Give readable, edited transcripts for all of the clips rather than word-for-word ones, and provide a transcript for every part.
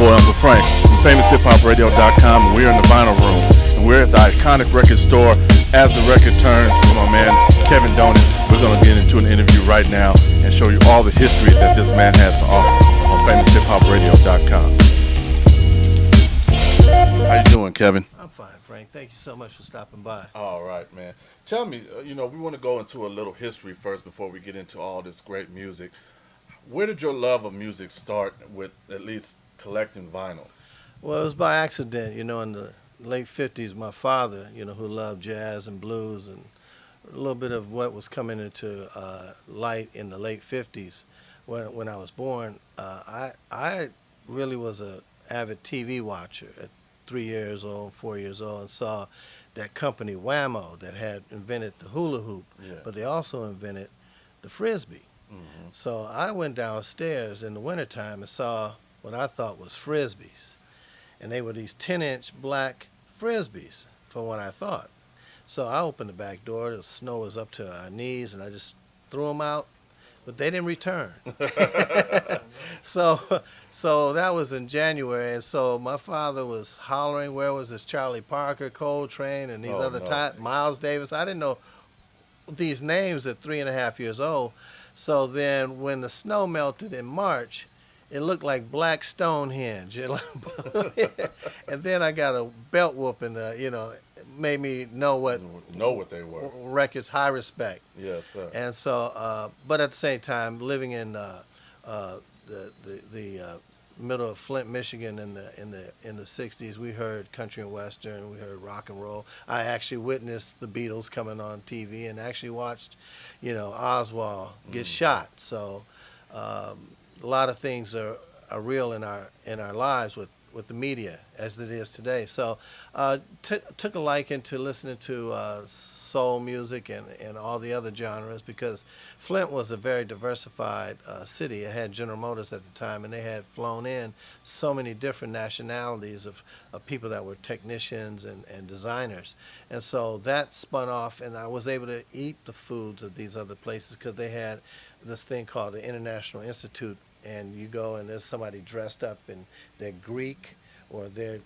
boy Uncle Frank from FamousHipHopRadio.com, and we're in the vinyl room, and we're at the iconic record store. As the record turns, with my man Kevin Donan, we're going to get into an interview right now and show you all the history that this man has to offer on FamousHipHopRadio.com. How you doing, Kevin? I'm fine, Frank. Thank you so much for stopping by. All right, man. Tell me, we want to go into a little history first before we get into all this great music. Where did your love of music start with at least collecting vinyl? Well, it was by accident. In the late 50s, my father, who loved jazz and blues and a little bit of what was coming into light in the late 50s when I was born, I really was a avid TV watcher at 3 years old, 4 years old, and saw that company Whammo that had invented the hula hoop, Yeah. but they also invented the frisbee. Mm-hmm. So I went downstairs in the wintertime and saw what I thought was frisbees. And they were these 10-inch black frisbees from what I thought. So I opened the back door. The snow was up to our knees, and I just threw them out. But they didn't return. So that was in January. And so my father was hollering, where was this Charlie Parker, Coltrane, and these other Miles Davis. I didn't know these names at 3.5 years old. So then when the snow melted in March, it looked like black Stonehenge. And then I got a belt whooping, made me know what they were. Records, High Respect. Yes, sir. And so, but at the same time, living in the middle of Flint, Michigan in the 60s, we heard country and western, we heard rock and roll. I actually witnessed the Beatles coming on TV and actually watched, Oswald get shot. So a lot of things are real in our lives with the media as it is today. So took a liking to listening to soul music and all the other genres, because Flint was a very diversified city. It had General Motors at the time, and they had flown in so many different nationalities of people that were technicians and designers. And so that spun off, and I was able to eat the foods of these other places because they had this thing called the International Institute. And you go and there's somebody dressed up in they're Greek or they're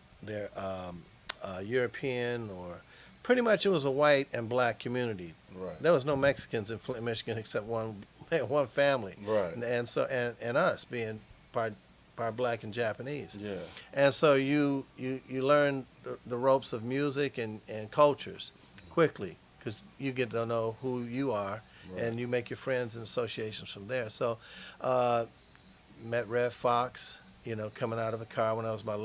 European, or pretty much it was a white and black community. Right. There was no Mexicans in Flint, Michigan, except one family. Right. And so and us being part black and Japanese. Yeah. And so you learn the ropes of music and cultures quickly, because you get to know who you are. Right. And you make your friends and associations from there. So met Red Fox, coming out of a car when I was about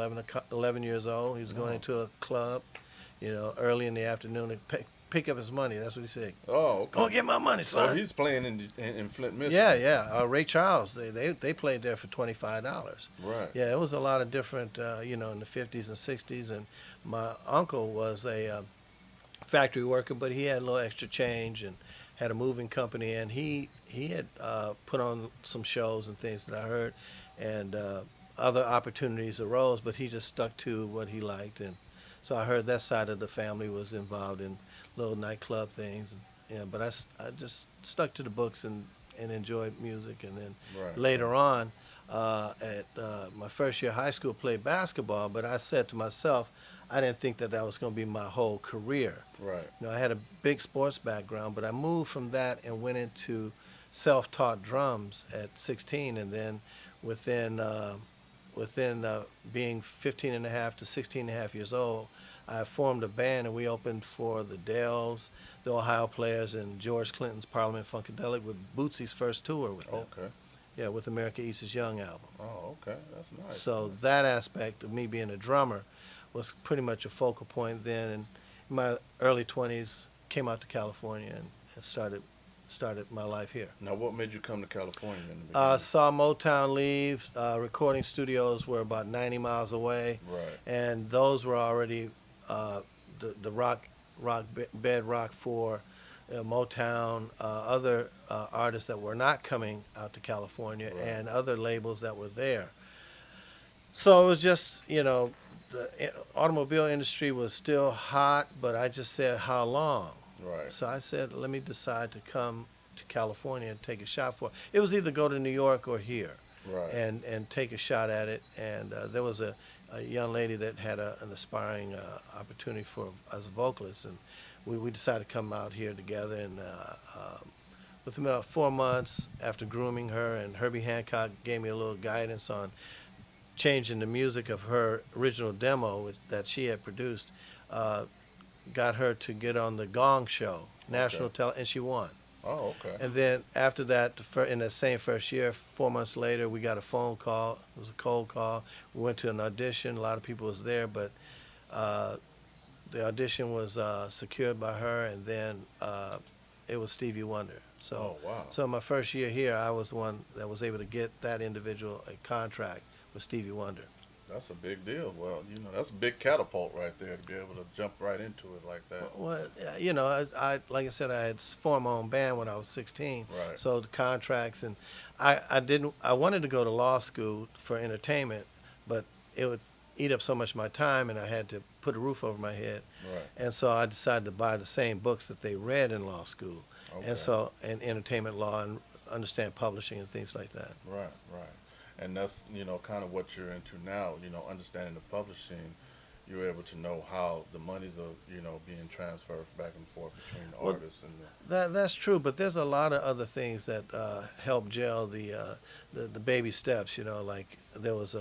11 years old. He was going into a club, early in the afternoon to pick up his money. That's what he said. Oh, okay. Go get my money, son. So he's playing in Flint, Michigan. Yeah. Ray Charles, they played there for $25. Right. Yeah, it was a lot of different, in the 50s and 60s. And my uncle was a factory worker, but he had a little extra change and had a moving company, and he had put on some shows and things that I heard, and other opportunities arose, but he just stuck to what he liked. And so I heard that side of the family was involved in little nightclub things, but I just stuck to the books and enjoyed music. And then later on, at my first year of high school, played basketball, but I said to myself, I didn't think that was going to be my whole career. Right. I had a big sports background, but I moved from that and went into self-taught drums at 16, and then within being 15 and a half to 16 and a half years old, I formed a band, and we opened for the Dells, the Ohio Players, and George Clinton's Parliament Funkadelic with Bootsy's first tour with them. Okay. Yeah, with America East is Young album. Oh, okay. That's nice. So that aspect of me being a drummer was pretty much a focal point then. And in my early 20s, came out to California and started my life here. Now, what made you come to California in the beginning? Saw Motown leave. Recording studios were about 90 miles away. Right. And those were already the bedrock for Motown, other artists that were not coming out to California, and other labels that were there. So it was just, the automobile industry was still hot, but I just said, how long? Right. So I said, let me decide to come to California and take a shot for it. It was either go to New York or here. Right. and take a shot at it. And there was a young lady that had an aspiring opportunity for as a vocalist, and we decided to come out here together. And within about 4 months after grooming her, and Herbie Hancock gave me a little guidance on changing the music of her original demo that she had produced, got her to get on the Gong Show, national and she won. Oh, okay. And then after that, in that same first year, 4 months later, we got a phone call. It was a cold call. We went to an audition. A lot of people was there, but the audition was secured by her, and then it was Stevie Wonder. So, oh, wow. so my first year here, I was the one that was able to get that individual a contract with Stevie Wonder. That's a big deal. Well, that's a big catapult right there to be able to jump right into it like that. Well, I like I said, I had formed my own band when I was 16. Right. So the contracts, and I wanted to go to law school for entertainment, but it would eat up so much of my time, and I had to put a roof over my head. Right. And so I decided to buy the same books that they read in law school, Okay. and entertainment law, and understand publishing and things like that. Right, right. And that's, kind of what you're into now, understanding the publishing. You're able to know how the monies are, being transferred back and forth between the artists and That's true, but there's a lot of other things that help gel the baby steps. Like there was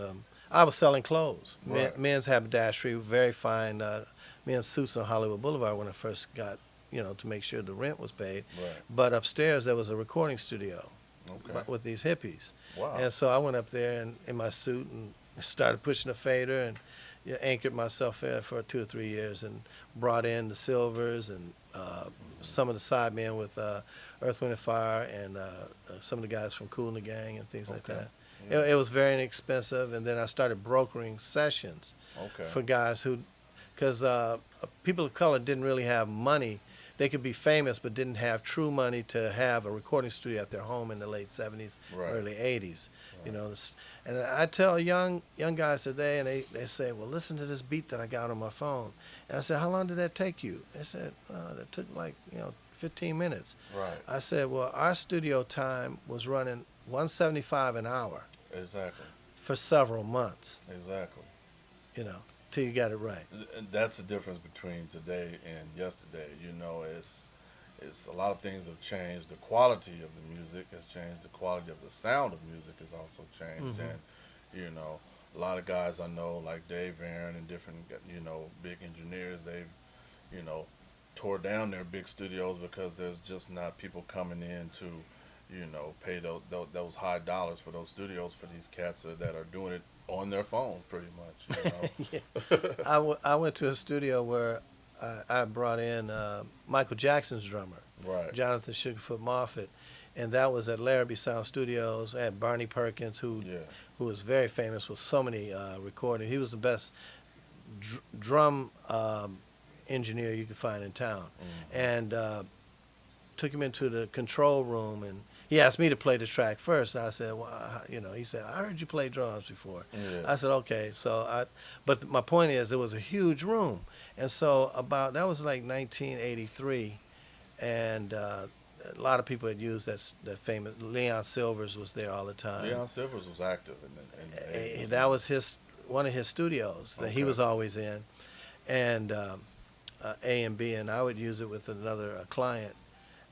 I was selling clothes, Right. men's haberdashery, very fine men's suits on Hollywood Boulevard when I first got, to make sure the rent was paid. Right. But upstairs there was a recording studio Okay. with these hippies. Wow. And so I went up there in my suit and started pushing a fader and anchored myself there for 2 or 3 years and brought in the Silvers and some of the sidemen with Earth, Wind and Fire and some of the guys from Kool and the Gang and things like that. Yeah. It was very inexpensive, and then I started brokering sessions Okay. for guys because people of color didn't really have money. They could be famous, but didn't have true money to have a recording studio at their home in the late 70s, Right. early 80s. Right. And I tell young guys today, and they say, well, listen to this beat that I got on my phone. And I said, how long did that take you? They said, that took 15 minutes. Right. I said, well, our studio time was running $175 an hour Exactly. for several months, Exactly. till you got it right. And that's the difference between today and yesterday. It's a lot of things have changed. The quality of the music has changed. The quality of the sound of music has also changed. Mhm. And a lot of guys I know, like Dave Aaron and different big engineers, they've tore down their big studios because there's just not people coming in to pay those high dollars for those studios for these cats that are doing it on their phone pretty much. Yeah. I went to a studio where I brought in Michael Jackson's drummer, Right. Jonathan Sugarfoot Moffett, and that was at Larrabee Sound Studios. I had Barney Perkins, who was very famous with so many recordings. He was the best drum engineer you could find in town. Mm-hmm. And took him into the control room, and he asked me to play the track first. I said, well, he said, I heard you play drums before. Yeah. I said, okay. But my point is, it was a huge room. And so that was like 1983, and a lot of people had used that famous, Leon Silvers was there all the time. Leon Silvers was active in the 80s. That was one of his studios that he Okay. was always in, and A and B, and I would use it with another client.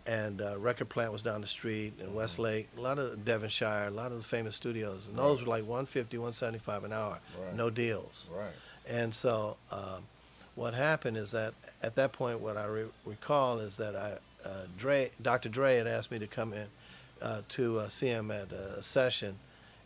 And Record Plant was down the street, and Westlake, a lot of Devonshire, a lot of the famous studios. And those were like $150, $175 an hour, Right. no deals. Right. And so what happened is that at that point, what I recall is that Dr. Dre had asked me to come in to see him at a session,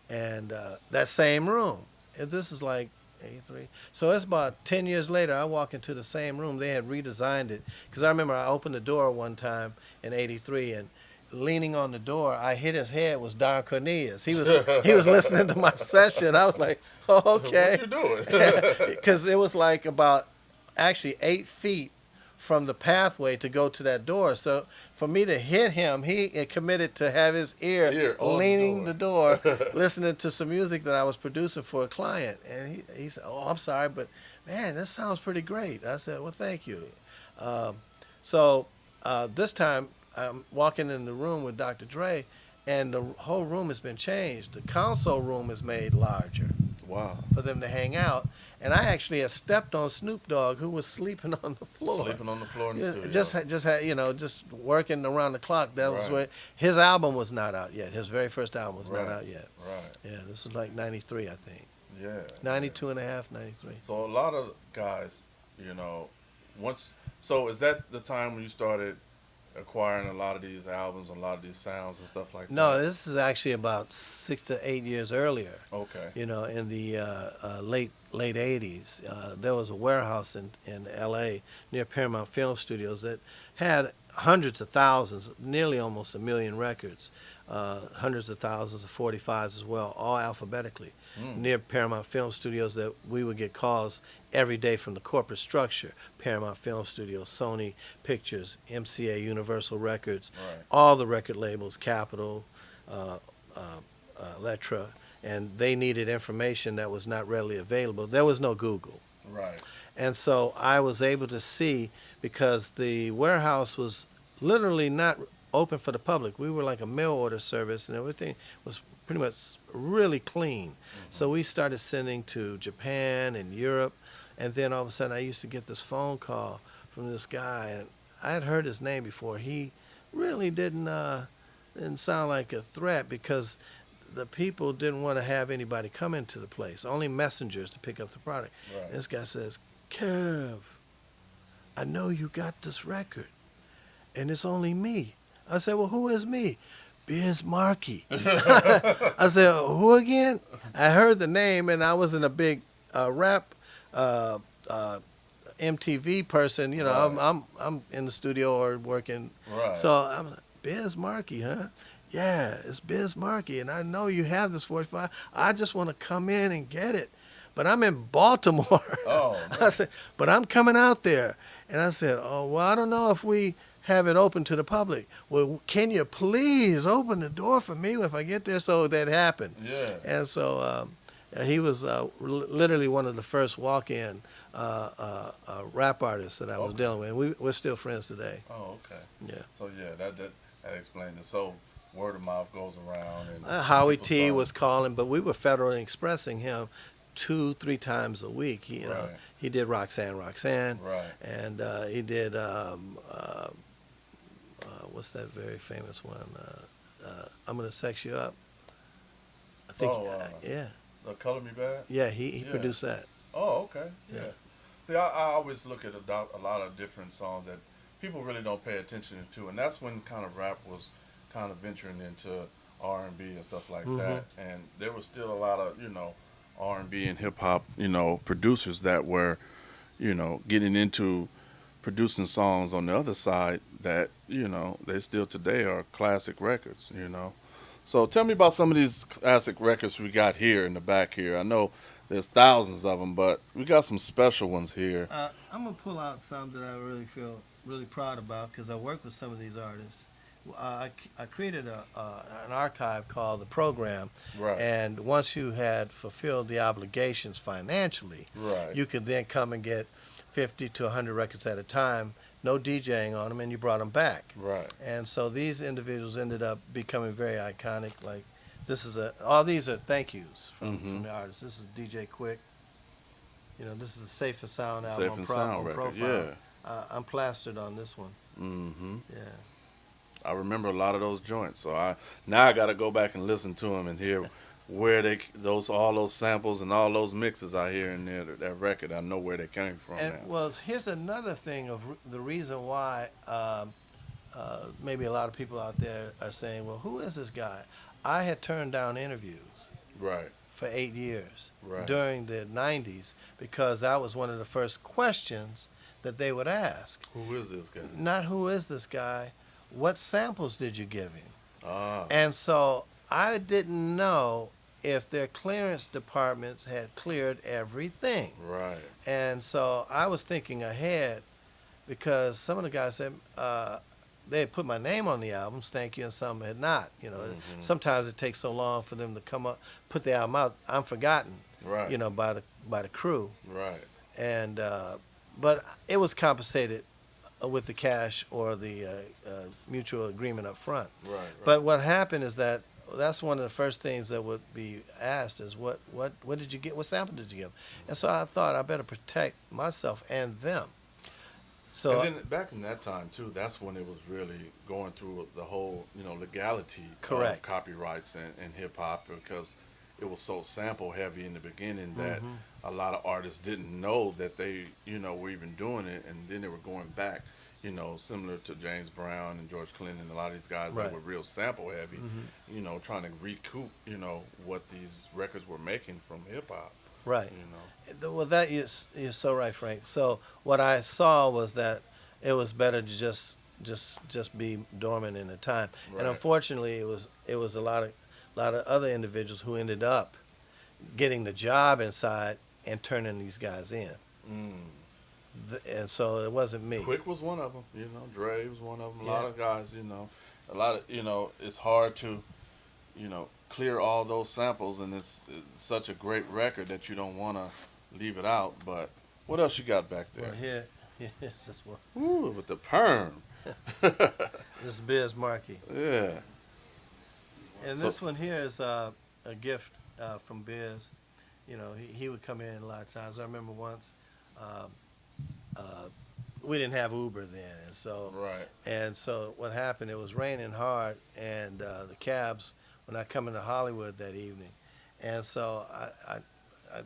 and that same room. And this is like 83. So it's about 10 years later, I walk into the same room. They had redesigned it. Because I remember I opened the door one time in 83, and leaning on the door, I hit his head was Don Cornelius. He was listening to my session. I was like, oh, okay. What you doing? Because it was like about actually 8 feet from the pathway to go to that door. So for me to hit him, he committed to have his ear on leaning the door, listening to some music that I was producing for a client. And he said, oh, I'm sorry, but man, that sounds pretty great. I said, well, thank you. So this time I'm walking in the room with Dr. Dre, and the whole room has been changed. The console room is made larger Wow. for them to hang out. And I actually had stepped on Snoop Dogg, who was sleeping on the floor. Sleeping on the floor in the studio. Just had, just working around the clock. That was Right. where his album was not out yet. His very first album was not Right. out yet. Right. Yeah, this was like 93, I think. Yeah. 92 and a half, 93. So a lot of guys, so is that the time when you started acquiring a lot of these albums, a lot of these sounds and stuff like No, that? this is actually about 6 to 8 years earlier. Okay. In the late 80s, there was a warehouse in L.A. near Paramount Film Studios that had hundreds of thousands, nearly almost 1 million records, hundreds of thousands of 45s as well, all alphabetically, near Paramount Film Studios, that we would get calls every day from the corporate structure: Paramount Film Studios, Sony Pictures, MCA, Universal Records, Right. all the record labels, Capitol, Elektra, and they needed information that was not readily available. There was no Google. Right. And so I was able to see, because the warehouse was literally not open for the public. We were like a mail order service, and everything was pretty much really clean. So we started sending to Japan and Europe, and then all of a sudden I used to get this phone call from this guy, and I had heard his name before. He really didn't sound like a threat, because the people didn't want to have anybody come into the place, only messengers to pick up the product. Right. This guy says, "Kev, I know you got this record, and it's only me." I said, "Well, who is me?" "Biz Markie." I said, "Who again?" I heard the name, and I wasn't a big rap MTV person. Right. I'm in the studio or working. Right. So I'm like, "Biz Markie, huh?" "Yeah, it's Biz Markie, and I know you have this 45. I just want to come in and get it, but I'm in Baltimore." Oh, I said, "But I'm coming out there." And I said, "Oh, well, I don't know if we have it open to the public." "Well, can you please open the door for me if I get there?" So that happened. Yeah. And so he was literally one of the first walk-in rap artists that I was dealing with. We're still friends today. Oh, okay. Yeah. So yeah, that explains it. So word of mouth goes around, and Howie people T start- was calling, but we were federally expressing him 2-3 times a week. Right. He did Roxanne, Right. and he did what's that very famous one? I'm Gonna Sex You Up. I think. Yeah. Color Me Bad. Yeah. He Yeah. produced that. Oh, okay. Yeah. Yeah. See, I always look at a lot of different songs that people really don't pay attention to, and that's when kind of rap was kind of venturing into R&B and stuff like that, and there was still a lot of R&B and hip hop producers that were getting into producing songs on the other side that they still today are classic records. So tell me about some of these classic records we got here in the back here. I know there's thousands of them, but we got some special ones here. I'm gonna pull out some that I really feel really proud about, because I work with some of these artists. I created an archive called The Program, Right. and once you had fulfilled the obligations financially, Right. you could then come and get 50 to 100 records at a time, no DJing on them, and you brought them back. Right. And so these individuals ended up becoming very iconic. Like all these are thank yous from the artists. This is DJ Quick. This is the Safe and Sound album Safe on and Sound record. Profile. Yeah. I'm plastered on this one. Mm-hmm. Yeah. I remember a lot of those joints, so I got to go back and listen to them and hear where all those samples and all those mixes I hear in there. That record, I know where they came from. And now. well, here's another thing of the reason why maybe a lot of people out there are saying, "Well, who is this guy?" I had turned down interviews Right. for 8 years Right. during the 90s, because that was one of the first questions that they would ask. Who is this guy? Not who is this guy, what samples did you give him? Ah. And so I didn't know if their clearance departments had cleared everything. Right. And so I was thinking ahead, because some of the guys said they had put my name on the albums, thank you, and some had not. Sometimes it takes so long for them to come up, put the album out. I'm forgotten, Right. by the crew. Right. And but it was compensated with the cash or the mutual agreement up front. Right. But what happened is that's one of the first things that would be asked is what did you get? What sample did you give? And so I thought I better protect myself and them. So and then back in that time too, that's when it was really going through the whole, legality Correct. of copyrights and hip hop, because it was so sample heavy in the beginning that a lot of artists didn't know that they, were even doing it, and then they were going back, similar to James Brown and George Clinton and a lot of these guys Right. that were real sample heavy, trying to recoup, what these records were making from hip hop. right. Well, that you're so right, Frank. So what I saw was that it was better to just be dormant in the time, and Right. unfortunately, it was a lot of other individuals who ended up getting the job inside and turning these guys in, and so it wasn't me. Quick was one of them, Dre was one of them. A lot Yeah. of guys, a lot of, it's hard to, clear all those samples, and it's such a great record that you don't want to leave it out. But what else you got back there? Well, here's this one. Ooh, with the perm. This is Biz Markie. Yeah. And So- this one here is a gift from Biz. He would come in a lot of times. I remember once we didn't have Uber then, Right. and so what happened? It was raining hard, and the cabs were not coming to Hollywood that evening, and so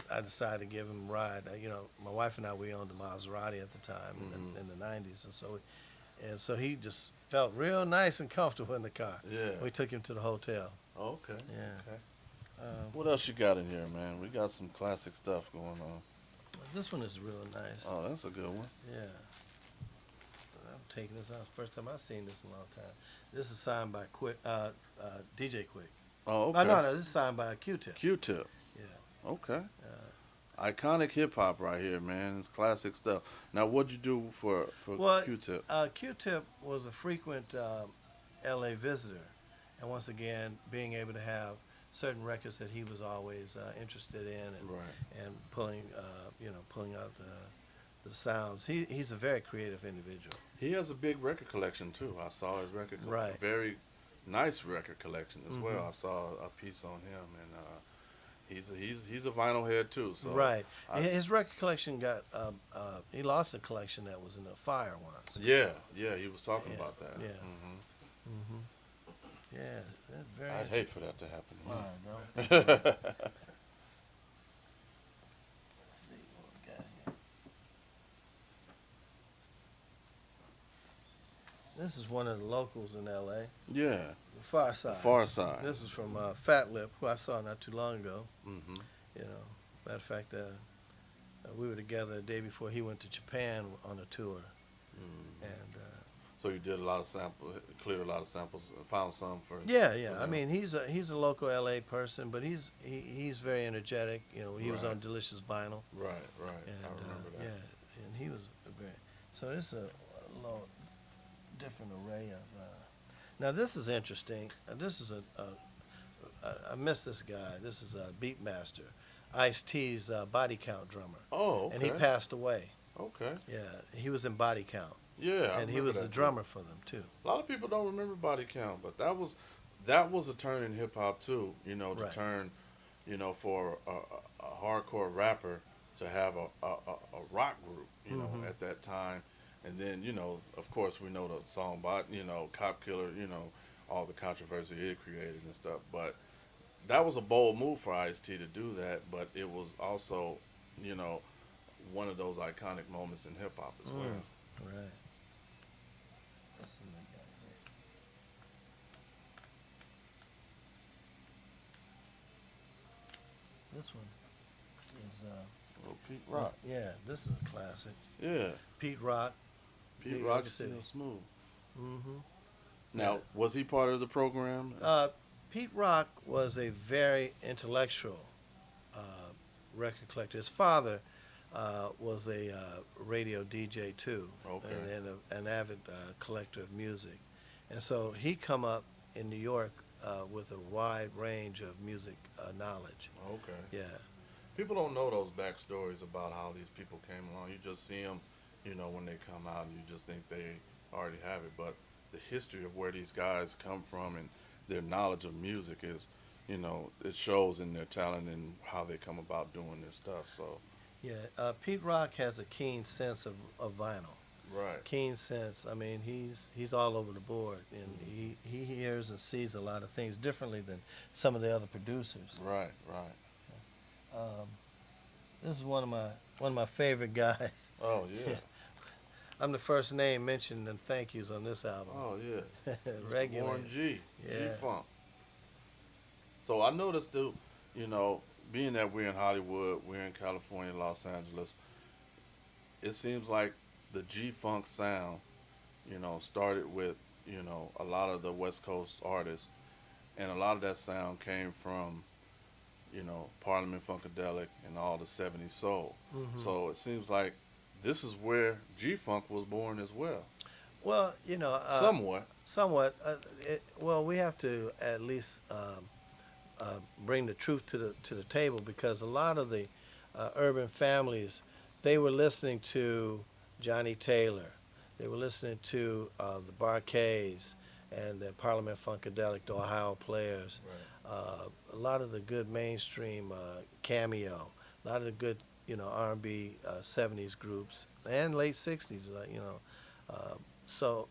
I decided to give him a ride. My wife and I, we owned a Maserati at the time in the '90s, and so he just felt real nice and comfortable in the car. Yeah. We took him to the hotel. Okay. Yeah. Okay. What else you got in here, man? We got some classic stuff going on. This one is real nice. Oh, that's a good one. Yeah. I'm taking this out. First time I've seen this in a long time. This is signed by DJ Quick. Oh, Oh, okay. no, this is signed by Q-Tip. Q-Tip. Yeah. Okay. Iconic hip hop right here, man. It's classic stuff. Now, what'd you do for Well, Q-Tip? Q-Tip was a frequent L.A. visitor. And once again, being able to have certain records that he was always interested in and pulling out the sounds. He's a very creative individual. He has a big record collection too. I saw his record collection. Right. Very nice record collection as well. I saw a piece on him, and he's a vinyl head too. So Right. His record collection got he lost a collection that was in a fire once. Yeah, he was talking Yeah, about that. yeah. Mm-hmm. Yeah, that's very. I'd hate for that to happen. Wow, no. Let's see what we got here. This is one of the locals in L.A. Yeah, The Far Side. the Far Side. This is from Fat Lip, who I saw not too long ago. Mm-hmm. Matter of fact, we were together the day before he went to Japan on a tour, and So you did a lot of samples, cleared a lot of samples, found some for. yeah. for I them. mean, he's a local L.A. person, but he's very energetic. He was Right. on Delicious Vinyl, Right. and I remember that. yeah, and he was very. So it's a little different array of. Now this is interesting. This is I miss this guy. This is a Beatmaster, Ice-T's body count drummer, Oh, okay. and he passed away. Okay. Yeah, he was in Body Count, Yeah. I and he remember was that the too. drummer for them too. A lot of people don't remember Body Count, but that was a turn in hip hop too. To Right. turn, for a hardcore rapper to have a rock group, Mhm. at that time, and then of course we know the song about Cop Killer, all the controversy it created and stuff, but that was a bold move for Ice-T to do that, but it was also, one of those iconic moments in hip hop as well. Right. Let's see what we got here. This one is Little Pete Rock. yeah, this is a classic. Yeah. Pete Rock. Pete New Rock York is City. still smooth. Mm-hmm. Now, was he part of the program? Pete Rock was a very intellectual record collector. His father was a radio DJ too, Okay. and an avid collector of music. And so he come up in New York with a wide range of music knowledge. Okay. Yeah, People don't know those backstories about how these people came along. You just see them, when they come out, and you just think they already have it. But the history of where these guys come from and their knowledge of music is, it shows in their talent and how they come about doing this stuff. So, Yeah, Pete Rock has a keen sense of vinyl. right. Keen sense. I mean, he's all over the board, and he hears and sees a lot of things differently than some of the other producers. Right, right. Um, this is one of my favorite guys. Oh, yeah. I'm the first name mentioned in thank yous on this album. Oh, yeah. Regular. Warren G. Yeah. G-Funk. So I noticed, too, being that we're in Hollywood, we're in California, Los Angeles, it seems like the G-Funk sound, started with, a lot of the West Coast artists, and a lot of that sound came from, Parliament Funkadelic and all the 70s soul. Hmm. So it seems like this is where G-Funk was born as well. Well, Somewhat. somewhat. Well, we have to at least bring the truth to the table, because a lot of the urban families, they were listening to Johnny Taylor, they were listening to the Barkays and the Parliament Funkadelic, the Ohio Players, a lot of the good mainstream Cameo, a lot of the good R&B 70s groups and late 60s, so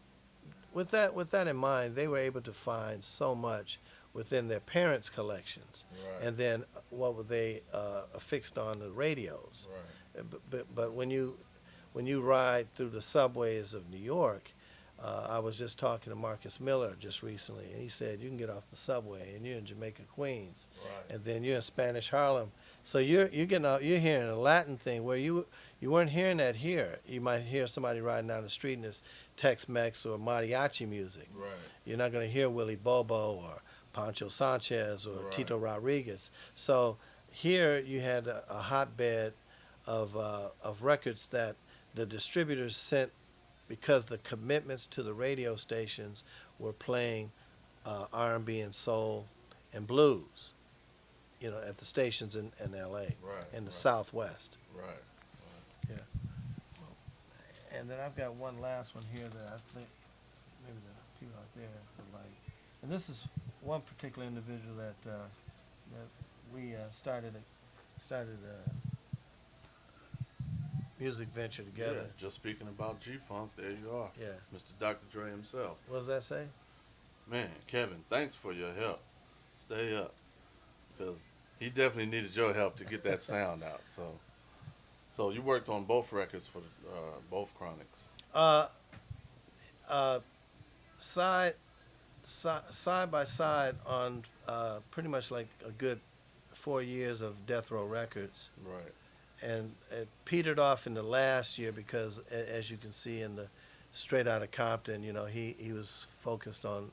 with that in mind, they were able to find so much within their parents' collections, Right. and then what were they affixed on the radios. Right. But when you ride through the subways of New York, I was just talking to Marcus Miller just recently, and he said you can get off the subway and you're in Jamaica, Queens, Right. and then you're in Spanish Harlem. So you're getting out, you're hearing a Latin thing where you weren't hearing that here. You might hear somebody riding down the street and it's Tex-Mex or mariachi music. Right. You're not going to hear Willie Bobo or Pancho Sanchez or Right. Tito Rodriguez. So here you had a hotbed of records that the distributors sent, because the commitments to the radio stations were playing R&B and soul and blues, at the stations in L.A. Right. in the Right. Southwest. Right. Yeah. And then I've got one last one here that I think maybe the people out there would like. And this is one particular individual that we started a music venture together. Yeah, just speaking about G-Funk, there you are. Yeah. Mr. Dr. Dre himself. What does that say? Man, Kevin, thanks for your help. Stay up. Because he definitely needed your help to get that sound out. So you worked on both records for both Chronics. Side by side on pretty much like a good 4 years of Death Row Records. Right. And it petered off in the last year because, as you can see in the Straight Outta Compton, he was focused on,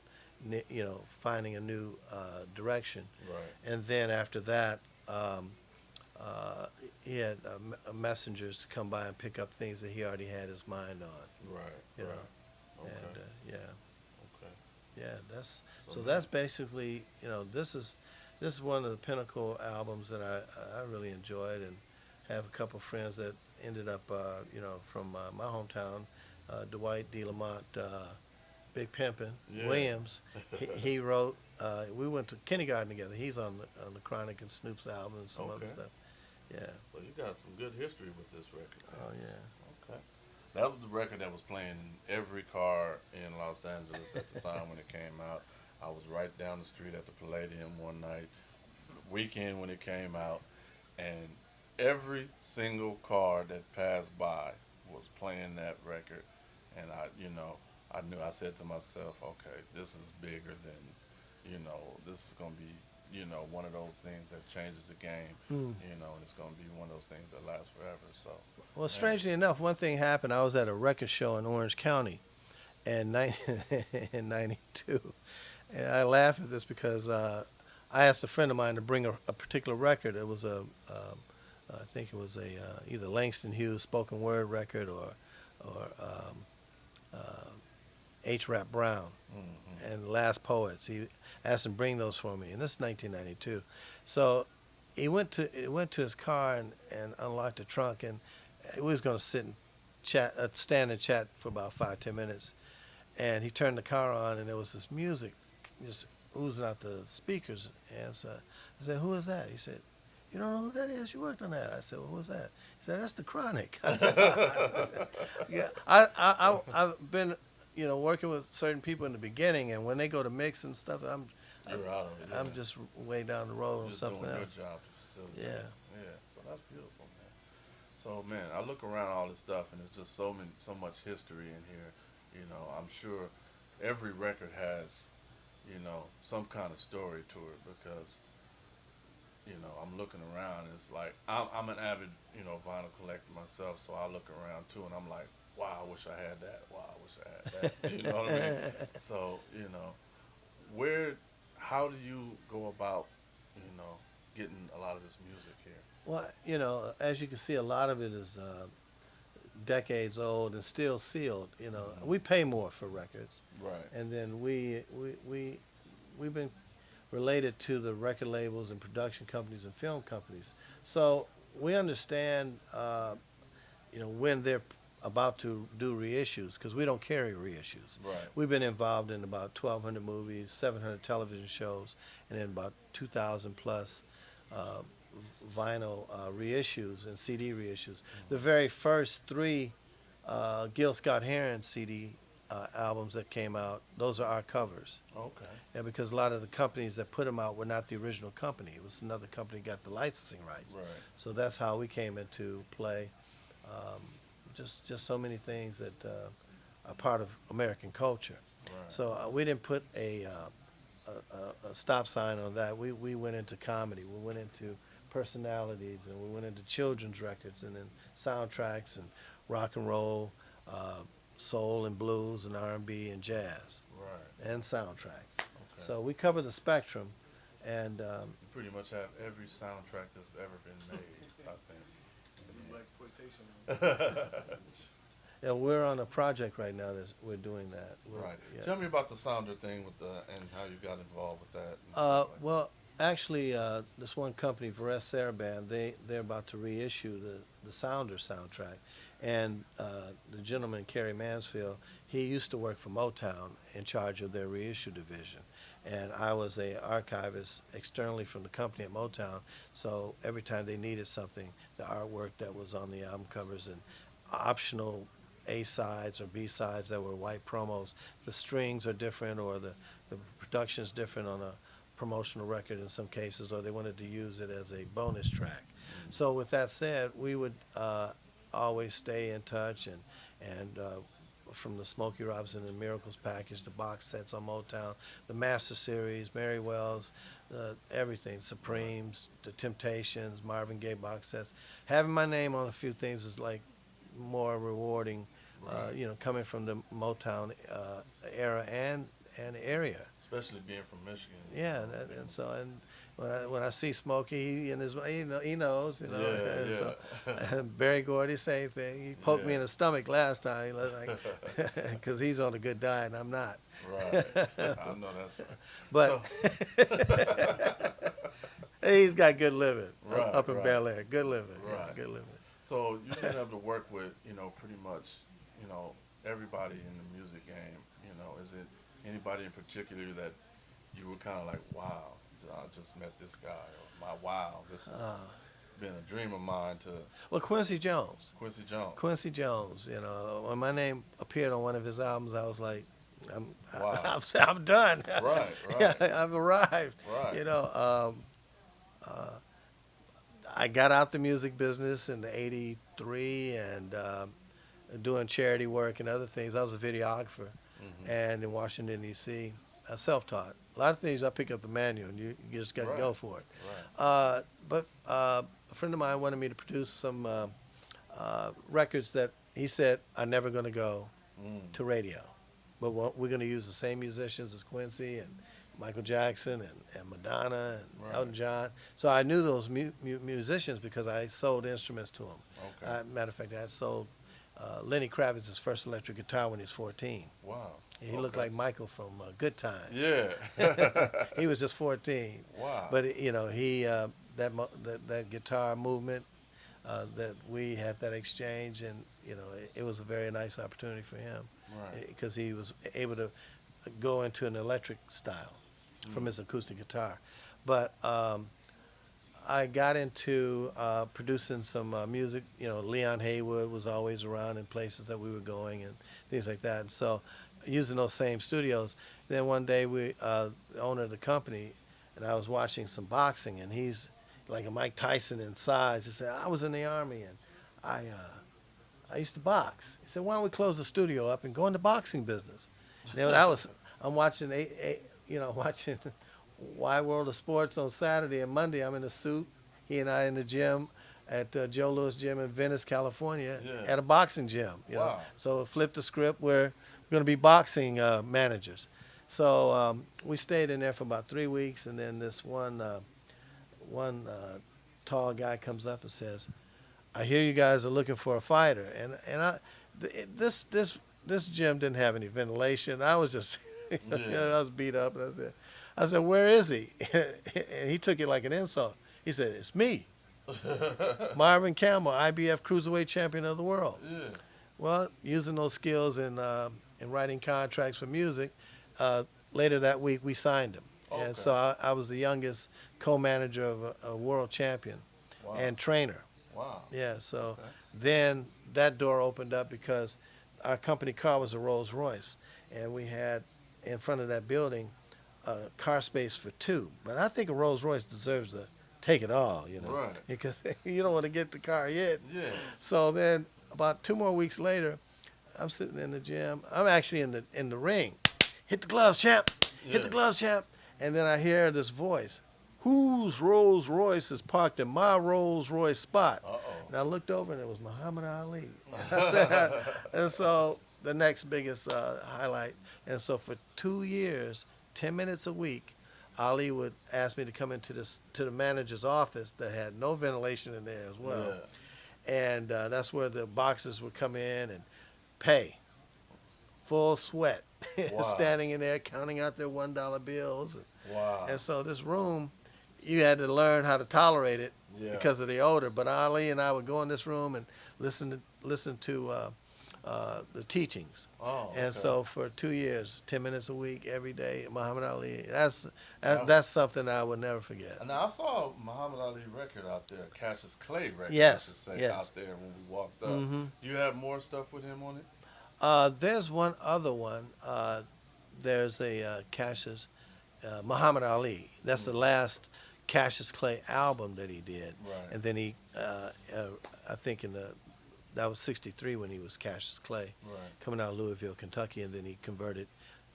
finding a new direction. Right. And then after that, he had messengers to come by and pick up things that he already had his mind on. Right. You right. know. Okay. And Okay. yeah, that's So so now- that's basically, this is one of the pinnacle albums that I really enjoyed, and have a couple friends that ended up from my hometown, Dwight D. Lamont, Big Pimpin' Yeah. Williams. He wrote. We went to kindergarten together. He's on the Chronic and Snoop's album and some other Okay. stuff. Yeah. So you got some good history with this record. Oh yeah. Okay. That was the record that was playing in every car in Los Angeles at the time when it came out. I was right down the street at the Palladium one night, weekend when it came out, and every single car that passed by was playing that record. And I said to myself, okay, this is bigger than, this is going to be, one of those things that changes the game, and it's going to be one of those things that lasts forever. So, Well, strangely enough, one thing happened. I was at a record show in Orange County in in '92, and I laugh at this because I asked a friend of mine to bring a particular record. It was I think it was either Langston Hughes spoken word record or H. Rap Brown and Last Poets. He asked him to bring those for me, and this is 1992. So he went to his car and unlocked the trunk, and we was going to sit and stand and chat for about 5-10 minutes, and he turned the car on, and there was this music just oozing out the speakers. And so I said, "Who is that?" He said, "You don't know who that is? You worked on that." I said, "Well, who's that?" He said, "That's the Chronic." I said, "Yeah, I've been, working with certain people in the beginning, and when they go to mix and stuff, I'm just way down the road on something doing else." Your job Yeah. Yeah. So that's beautiful, man. So man, I look around all this stuff, and it's just so much history in here. I'm sure every record has, some kind of story to it because, I'm looking around. And it's like I'm an avid, vinyl collector myself, so I look around too, and I'm like, wow, I wish I had that. Wow, I wish I had that. You know what I mean? So where, how do you go about, getting a lot of this music here? Well, as you can see, a lot of it is decades old and still sealed. We pay more for records, Right. and then we've been related to the record labels and production companies and film companies, so we understand, when they're about to do reissues because we don't carry reissues. Right. We've been involved in about 1,200 movies, 700 television shows, and then about 2,000 plus uh, vinyl reissues and CD reissues. The very first three Gil Scott-Heron CD albums that came out, those are our covers. Okay. And because a lot of the companies that put them out were not the original company. It was another company got the licensing rights. Right. So that's how we came into play. Just so many things that are part of American culture. Right. So we didn't put a stop sign on that. We went into comedy. We went into personalities, and we went into children's records, and then soundtracks, and rock and roll, soul and blues, and R&B and jazz, Right. and soundtracks. Okay. So we cover the spectrum, and You pretty much have every soundtrack that's ever been made, I think. yeah, we're on a project right now that we're doing that. Right. Yeah. Tell me about the sounder thing and how you got involved with that. Well, actually, this one company, Varese Saraband, they're about to reissue the Sounder soundtrack, and the gentleman Kerry Mansfield, he used to work for Motown in charge of their reissue division, and I was a archivist externally from the company at Motown. So every time they needed something, the artwork that was on the album covers and optional A-sides or B-sides that were white promos, the strings are different or the production is different on a promotional record in some cases, or they wanted to use it as a bonus track. So with that said, we would always stay in touch, and from the Smokey Robinson and Miracles package, the box sets on Motown, the Master Series, Mary Wells, everything, Supremes, the Temptations, Marvin Gaye box sets. Having my name on a few things is like more rewarding, Right. Coming from the Motown era and area. Especially being from Michigan. Yeah, and so when I see Smokey, he knows, Yeah, and yeah. so and Barry Gordy, same thing. He poked me in the stomach last time, he was like, because he's on a good diet and I'm not. Right. I know that's right. But he's got good living Right, up in right. Bel Air. Good living. Right. Yeah, good living. So you've been able to work with, pretty much, everybody in the music game. Is it anybody in particular that you were kind of like, wow, I just met this guy, or wow, this has been a dream of mine to Well, Quincy Jones. Quincy Jones. Quincy Jones, when my name appeared on one of his albums, I was like, Wow. I'm done. Right, Yeah, right. I've arrived. Right. I got out the music business in '83 and doing charity work and other things. I was a videographer, Mhm. and in Washington D.C., self-taught. A lot of things I pick up the manual, and you just got to Right. go for it. Right. But a friend of mine wanted me to produce some records that he said are never going to go to radio. But we're going to use the same musicians as Quincy and Michael Jackson and Madonna and Right. Elton John. So I knew those musicians because I sold instruments to them. Okay. Matter of fact, I sold Lenny Kravitz's first electric guitar when he was 14. Wow. He looked like Michael from Good Times. Yeah. He was just 14. Wow. But he that guitar movement that we had that exchange, and it was a very nice opportunity for him, because he was able to go into an electric style from his acoustic guitar. But I got into producing some music. Leon Haywood was always around in places that we were going and things like that. And so using those same studios. Then one day the owner of the company, and I was watching some boxing, and he's like a Mike Tyson in size. He said, I was in the Army, and I used to box. He said, why don't we close the studio up and go into boxing business? I'm watching watching Wide World of Sports on Saturday, and Monday I'm in a suit. He and I in the gym at Joe Louis Gym in Venice, California, at a boxing gym. Wow. So flip the script. We're going to be boxing managers. So we stayed in there for about 3 weeks, and then this one tall guy comes up and says, I hear you guys are looking for a fighter. And this gym didn't have any ventilation. I was just I was beat up, and I said, where is he? And he took it like an insult. He said, it's me, Marvin Campbell, IBF Cruiserweight Champion of the world. Yeah. Well, using those skills in writing contracts for music, later that week we signed him. Okay. And so I was the youngest co-manager of a world champion and trainer. Wow. Yeah, so then that door opened up because our company car was a Rolls Royce, and we had in front of that building car space for two. But I think a Rolls Royce deserves to take it all, right, because you don't want to get the car hit. Yeah. So then about 2 more weeks later, I'm sitting in the gym. I'm actually in the ring. Hit the gloves, champ. Hit the gloves, champ. And then I hear this voice. Whose Rolls Royce is parked in my Rolls Royce spot? Uh-oh. And I looked over, and it was Muhammad Ali. And so the next biggest highlight. And so for 2 years, 10 minutes a week, Ali would ask me to come into to the manager's office that had no ventilation in there as well. Yeah. And that's where the boxers would come in and pay. Full sweat. Wow. Standing in there counting out their $1 bills. Wow. And so this room, you had to learn how to tolerate it because of the odor. But Ali and I would go in this room and listen to the teachings. Oh, okay. And so for 2 years, 10 minutes a week, every day, Muhammad Ali. That's something I would never forget. And I saw Muhammad Ali record out there, Cassius Clay record. Yes. Out there when we walked up. Mm-hmm. You have more stuff with him on it? There's one other one. There's a Cassius Muhammad Ali. That's the last Cassius Clay album that he did. Right. And then he, I think that was 63 when he was Cassius Clay, coming out of Louisville, Kentucky, and then he converted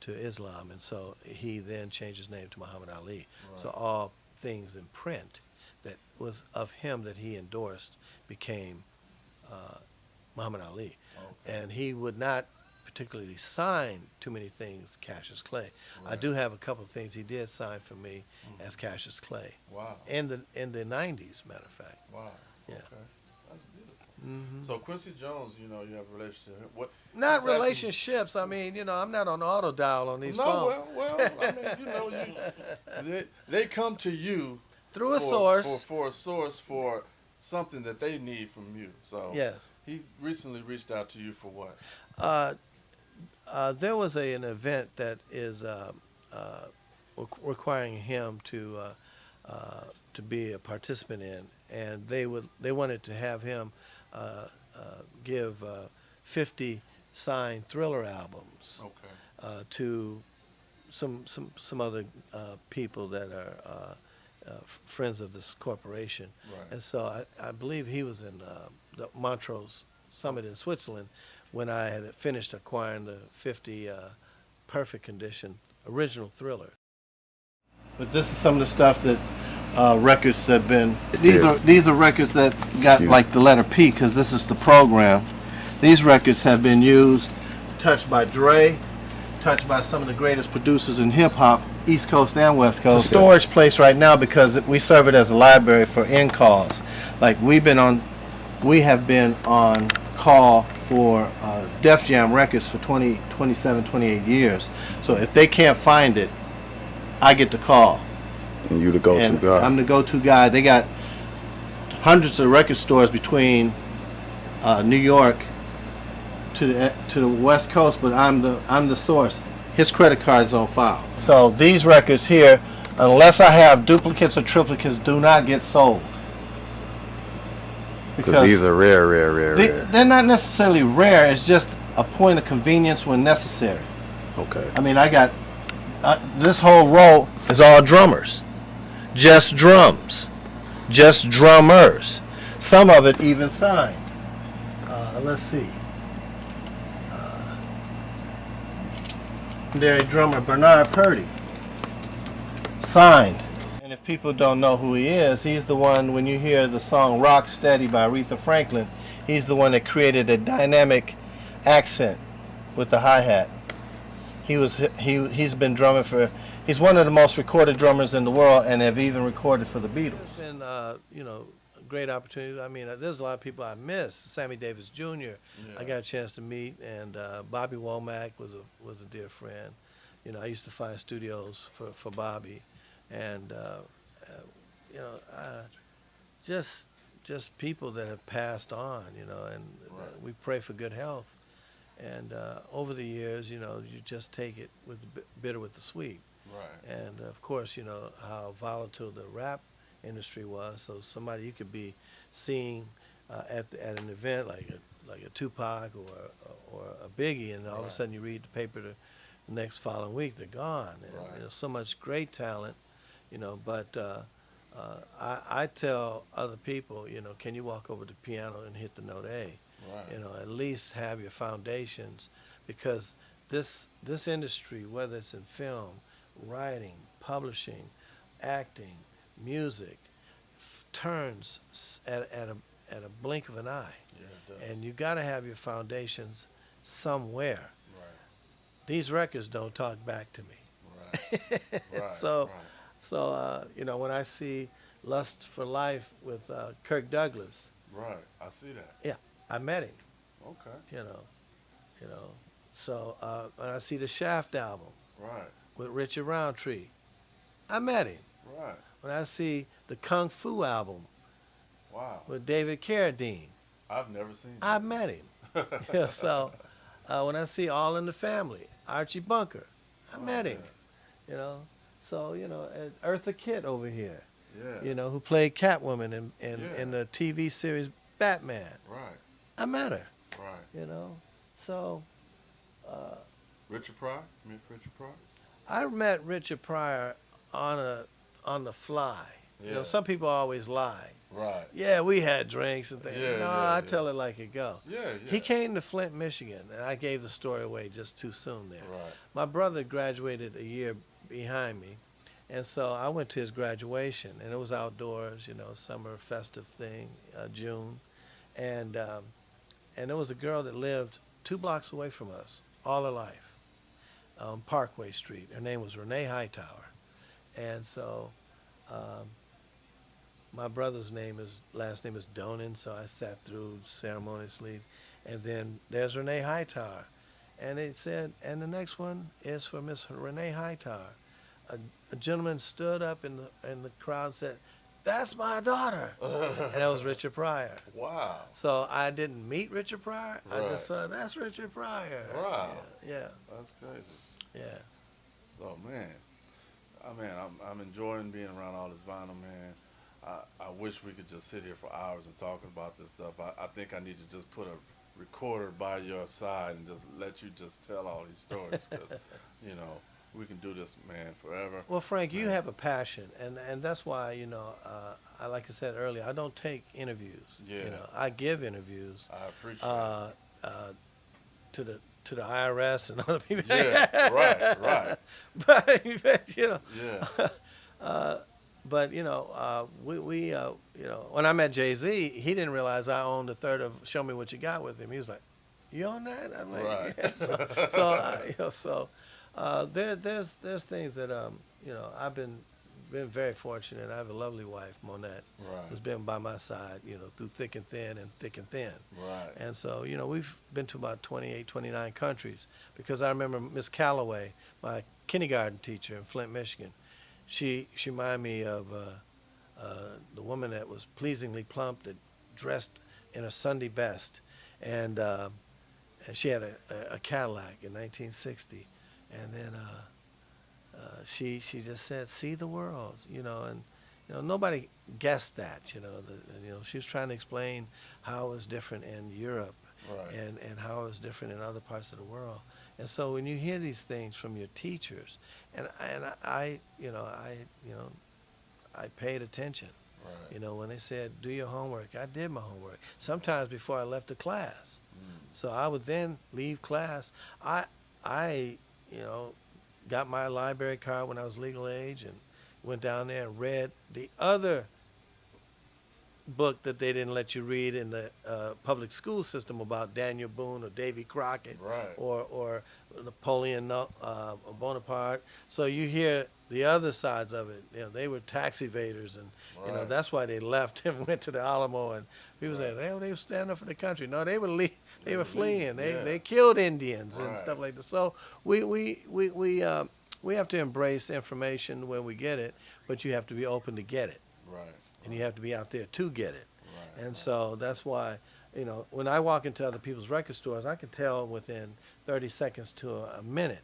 to Islam. And so he then changed his name to Muhammad Ali. Right. So all things in print that was of him that he endorsed became Muhammad Ali. Okay. And he would not particularly sign too many things Cassius Clay. Right. I do have a couple of things he did sign for me as Cassius Clay. Wow. In the 90s, matter of fact. Wow. Yeah. Okay. That's beautiful. Mm-hmm. So Quincy Jones, you have a relationship. Not relationships. I mean, I'm not on auto dial on these phones. Well, I mean, they come to you through a source. For a source for something that they need from you. So yes. He recently reached out to you for what? There was an event that is requiring him to be a participant in, and they wanted to have him give 50 signed Thriller albums to some other people that are friends of this corporation. Right. And so I believe he was in the Montrose Summit in Switzerland when I had finished acquiring the 50 perfect condition original Thriller. But this is some of the stuff that records have been. These are records that got like the letter P because this is the program. These records have been used, touched by Dre, touched by some of the greatest producers in hip hop, East Coast and West Coast. It's a storage place right now because we serve it as a library for in calls. Like we have been on call for Def Jam Records for 27, 28 years. So if they can't find it, I get the call. And you the go-to guy. I'm the go-to guy. They got hundreds of record stores between New York to the West Coast, but I'm the source. His credit card is on file. So these records here, unless I have duplicates or triplicates, do not get sold. Because these are rare. They're not necessarily rare. It's just a point of convenience when necessary. Okay. I mean, I got this whole row is all drummers, just drums, just drummers. Some of it even signed. Let's see. Legendary drummer Bernard Purdy, signed. And if people don't know who he is, he's the one, when you hear the song Rock Steady by Aretha Franklin, he's the one that created a dynamic accent with the hi-hat. He's been drumming for, he's one of the most recorded drummers in the world, and have even recorded for the Beatles. It's been, great opportunities. I mean, there's a lot of people I miss. Sammy Davis Jr. Yeah. I got a chance to meet, and Bobby Womack was a dear friend. You know, I used to find studios for Bobby, and just people that have passed on. You know, and right. We pray for good health. And over the years, you just take it with the bitter with the sweet. Right. And of course, you know how volatile the rap industry was. So somebody you could be seeing at an event like a Tupac or a Biggie, and all of a sudden you read the paper the next following week they're gone. And there's so much great talent, But I tell other people, can you walk over to the piano and hit the note A? Right. At least have your foundations, because this industry, whether it's in film, writing, publishing, acting, music, turns at a blink of an eye. Yeah, and you got to have your foundations somewhere. Right. These records don't talk back to me. Right. So when I see Lust for Life with Kirk Douglas. Right, I see that. Yeah, I met him. Okay. So when I see the Shaft album. Right. With Richard Roundtree, I met him. Right. When I see the Kung Fu album. Wow. With David Carradine. I've never seen that. I met him. Yeah, so when I see All in the Family, Archie Bunker, I met him. Yeah. So Eartha Kitt over here. Yeah. Who played Catwoman in the TV series Batman. Right. I met her. Right. So. Richard Pryor? You met Richard Pryor? I met Richard Pryor on the fly. Yeah. Some people always lie. Right. Yeah, we had drinks and things. Yeah, I tell it like it go. Yeah. He came to Flint, Michigan, and I gave the story away just too soon there. Right. My brother graduated a year behind me, and so I went to his graduation, and it was outdoors, summer festive thing, June, and there was a girl that lived 2 blocks away from us all her life, on Parkway Street. Her name was Renee Hightower, and so. My brother's last name is Donan, so I sat through ceremoniously. And then there's Renee Hightower. And they said, and the next one is for Miss Renee Hightower. A gentleman stood up in the crowd and said, "That's my daughter." And that was Richard Pryor. Wow. So I didn't meet Richard Pryor. Right. I just said, "That's Richard Pryor." Wow. Yeah. That's crazy. Yeah. So, man, I'm enjoying being around all this vinyl, man. I wish we could just sit here for hours and talk about this stuff. I think I need to just put a recorder by your side and just let you just tell all these stories, because, we can do this, man, forever. Well, Frank, you have a passion, and that's why, like I said earlier, I don't take interviews. Yeah. I give interviews. I appreciate it. To the IRS and other people. Yeah, right. But Yeah. But we when I met Jay-Z, he didn't realize I owned a third of Show Me What You Got with him. He was like, "You own that?" I'm like, right. Yeah. There's things that I've been very fortunate. I have a lovely wife, Monette, who's been by my side, through thick and thin. Right. And so, we've been to about 28, 29 countries, because I remember Miss Calloway, my kindergarten teacher in Flint, Michigan. She reminded me of the woman woman that was pleasingly plump, that dressed in a Sunday best, and she had a Cadillac in 1960, and then she just said, "See the world," and nobody guessed that, she was trying to explain how it was different in Europe, Right. and how it was different in other parts of the world. And so when you hear these things from your teachers, and I paid attention. Right. When they said, do your homework, I did my homework. Sometimes before I left the class. So I would then leave class. I got my library card when I was legal age and went down there and read the other book that they didn't let you read in the public school system about Daniel Boone or Davy Crockett, Right. or Napoleon Bonaparte. So you hear the other sides of it. They were tax evaders, and Right. that's why they left and went to the Alamo. And people say, they were standing up for the country. No, they were they were fleeing. They killed Indians and Right. stuff like that. So we have to embrace information when we get it, but you have to be open to get it. Right. And you have to be out there to get it. Right. And so that's why, when I walk into other people's record stores, I can tell within 30 seconds to a minute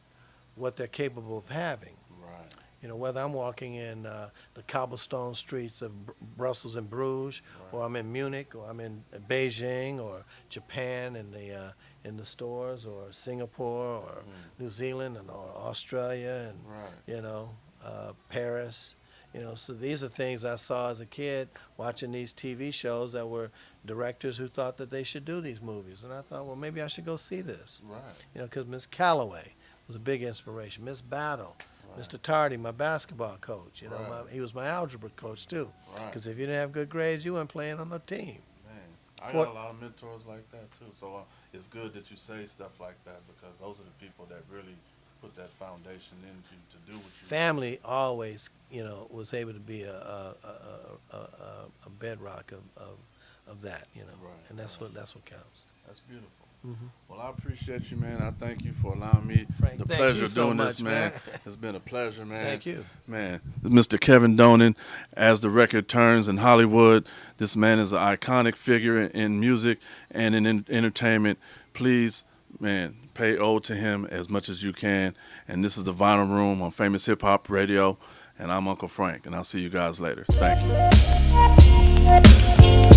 what they're capable of having. Right. Whether I'm walking in the cobblestone streets of Brussels and Bruges, Right. or I'm in Munich, or I'm in Beijing, or Japan in the stores, or Singapore, or New Zealand, or Australia, and Right. Paris. So these are things I saw as a kid watching these TV shows that were directors who thought that they should do these movies. And I thought, well, maybe I should go see this. Right. Because Miss Calloway was a big inspiration. Miss Battle, Right. Mr. Tardy, my basketball coach. Right. He was my algebra coach, too. Right. Because if you didn't have good grades, you weren't playing on the team. Man, I got a lot of mentors like that too. So it's good that you say stuff like that, because those are the people that really put that foundation in you to do what you Family always, was able to be a bedrock of that, Right, and that's right. what counts. That's beautiful. Mhm. Well, I appreciate you, man. I thank you for allowing me Frank, the thank pleasure you of so doing much, this, man. man. It's been a pleasure, man. Thank you. Man, Mr. Kevin Donan, as the record turns in Hollywood, this man is an iconic figure in music and in entertainment. Please, man, pay ode to him as much as you can. And this is the Vinyl Room on Famous Hip Hop Radio. And I'm Uncle Frank, and I'll see you guys later. Thank you.